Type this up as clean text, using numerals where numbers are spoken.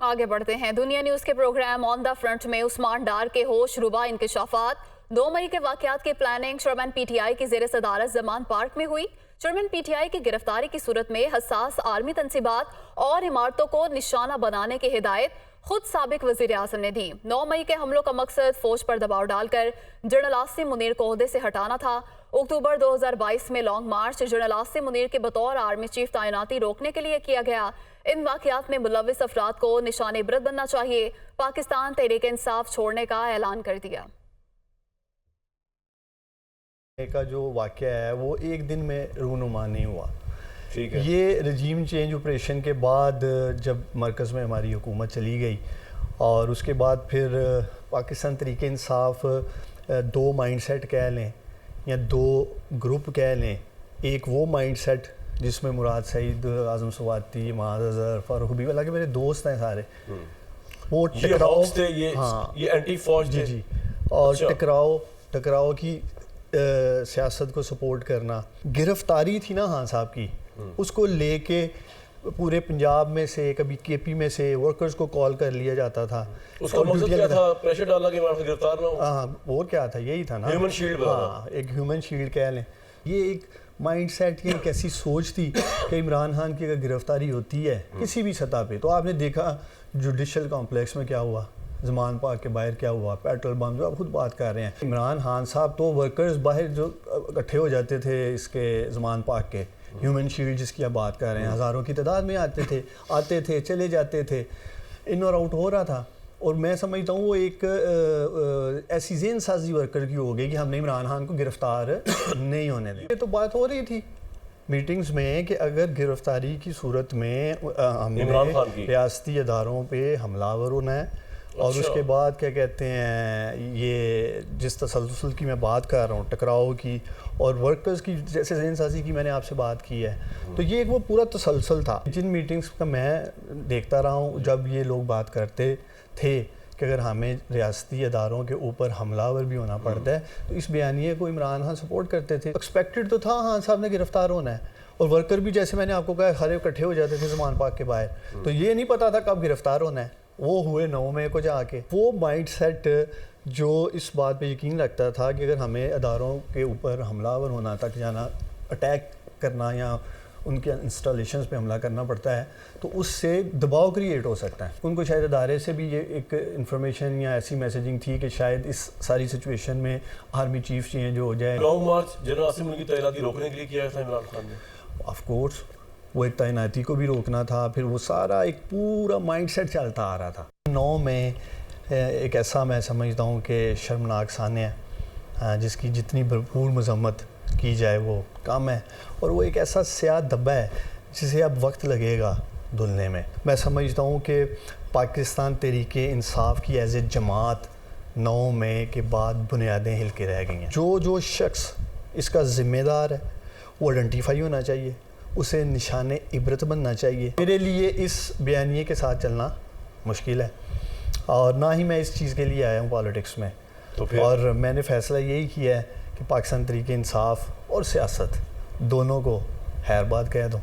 آگے بڑھتے ہیں دنیا نیوز کے پروگرام آن دا فرنٹ میں عثمان ڈار کے ہوش ربا انکشافات 2 مئی کے واقعات کی planning chairman P T I کی زیر صدارت زمان پارک میں ہوئی۔ چیئرمین پی ٹی آئی کی گرفتاری کی صورت میں حساس عالمی تنصیبات اور عمارتوں کو نشانہ بنانے کی ہدایت خود سابق وزیر اعظم نے دی۔ 9 مئی کے حملوں کا مقصد فوج پر دباؤ ڈال کر جنرل عاصم منیر کو عہدے سے ہٹانا تھا۔ اکتوبر 2022 میں long march general Asim Munir کے بطور آرمی چیف تعیناتی روکنے کے لیے کیا گیا۔ ان واقعات میں ملوث افراد کو نشان عبرت بننا چاہیے۔ پاکستان تحریک انصاف چھوڑنے کا اعلان کر دیا۔ کا جو واقعہ ہے وہ ایک دن میں رونما نہیں ہوا۔ یہ رجیم چینج آپریشن کے بعد جب مرکز میں ہماری حکومت چلی گئی اور اس کے بعد پھر پاکستان تحریک انصاف 2 مائنڈ سیٹ کہہ لیں یا 2 گروپ کہہ لیں، ایک وہ مائنڈ سیٹ جس میں مراد سعید، اعظم سواتی، معاذ اظہر، فاروق حبیب اللہ کے میرے دوست ہیں سارے، وہ ٹکراؤ تھے، یہ اینٹی فوج تھے جی، اور ٹکراؤ کی سیاست کو سپورٹ کرنا۔ گرفتاری تھی نا خان صاحب کی، اس کو لے کے پورے پنجاب میں سے، کبھی کے پی میں سے ورکرز کو کال کر لیا جاتا تھا۔ اس کا مقصد کیا تھا؟ پریشر ڈالنا کہ وہاں سے گرفتار نہ ہو۔ ہاں، وہ کیا تھا، یہی تھا نا، ہیومن شیلڈ۔ ہاں، ایک ہیومن شیلڈ کہہ لیں۔ یہ ایک مائنڈ سیٹ کی ایک ایسی سوچ تھی کہ عمران خان کی اگر گرفتاری ہوتی ہے کسی بھی سطح پہ، تو آپ نے دیکھا جوڈیشل کمپلیکس میں کیا ہوا، زمان پارک کے باہر کیا ہوا، پیٹرول بم، جو آپ خود بات کر رہے ہیں۔ عمران خان صاحب تو ورکرز باہر جو اکٹھے ہو جاتے تھے اس کے زمان پارک کے، ہیومن شیلڈ جس کی آپ بات کر رہے ہیں، ہزاروں کی تعداد میں آتے تھے چلے جاتے تھے، ان اور آؤٹ ہو رہا تھا۔ اور میں سمجھتا ہوں وہ ایک ایسی ذہن سازی ورکر کی ہو گئی کہ ہم نے عمران خان کو گرفتار نہیں ہونے دیں۔ یہ تو بات ہو رہی تھی میٹنگز میں کہ اگر گرفتاری کی صورت میں ہم نے ریاستی اداروں پہ حملہ آور ہونا ہے، اور اس کے بعد کیا کہتے ہیں، یہ جس تسلسل کی میں بات کر رہا ہوں، ٹکراؤ کی اور ورکرز کی جیسے ذہن سازی کی میں نے آپ سے بات کی ہے، تو یہ ایک وہ پورا تسلسل تھا۔ جن میٹنگز کا میں دیکھتا رہا ہوں، جب یہ لوگ بات کرتے تھے کہ اگر ہمیں ریاستی اداروں کے اوپر حملہ آور بھی ہونا پڑتا ہے تو اس بیانیے کو عمران خان سپورٹ کرتے تھے۔ ایکسپیکٹڈ تو تھا خان صاحب نے گرفتار ہونا ہے، اور ورکر بھی جیسے میں نے آپ کو کہا خالے اکٹھے ہو جاتے تھے زمان پاک کے باہر، تو یہ نہیں پتا تھا کب گرفتار ہونا ہے۔ وہ ہوئے 9 مئی کو جا کے۔ وہ مائنڈ سیٹ جو اس بات پہ یقین رکھتا تھا کہ اگر ہمیں اداروں کے اوپر حملہ آور ہونا تک جانا، اٹیک کرنا یا ان کے انسٹالیشنز پہ حملہ کرنا پڑتا ہے، تو اس سے دباؤ کریٹ ہو سکتا ہے۔ ان کو شاید ادارے سے بھی یہ ایک انفارمیشن یا ایسی میسیجنگ تھی کہ شاید اس ساری سچویشن میں آرمی چیف چینج ہو جائے۔ Long march general Asim Munir کی تعیناتی روکنے کے لیے کیا تھا عمران خان نے؟ آف کورس وہ ایک تعیناتی کو بھی روکنا تھا، پھر وہ سارا ایک پورا مائنڈ سیٹ چلتا آ رہا تھا۔ 9 میں ایک ایسا میں سمجھتا ہوں کہ شرمناک سانحہ ہے جس کی جتنی بھرپور مذمت کی جائے وہ کم ہے، اور وہ ایک ایسا سیاہ دبا ہے جسے اب وقت لگے گا دھلنے میں۔ میں سمجھتا ہوں کہ پاکستان تحریک انصاف کی ایز اے جماعت 9 مئی کے بعد بنیادیں ہل کے رہ گئی ہیں۔ جو شخص اس کا ذمہ دار ہے وہ آئیڈینٹیفائی ہونا چاہیے، اسے نشان عبرت بننا چاہیے۔ میرے لیے اس بیانیے کے ساتھ چلنا مشکل ہے، اور نہ ہی میں اس چیز کے لیے آیا ہوں پالیٹکس میں، اور میں نے فیصلہ یہی کیا ہے کہ پاکستان تحریک انصاف اور سیاست دونوں کو خیر بات کہہ دوں۔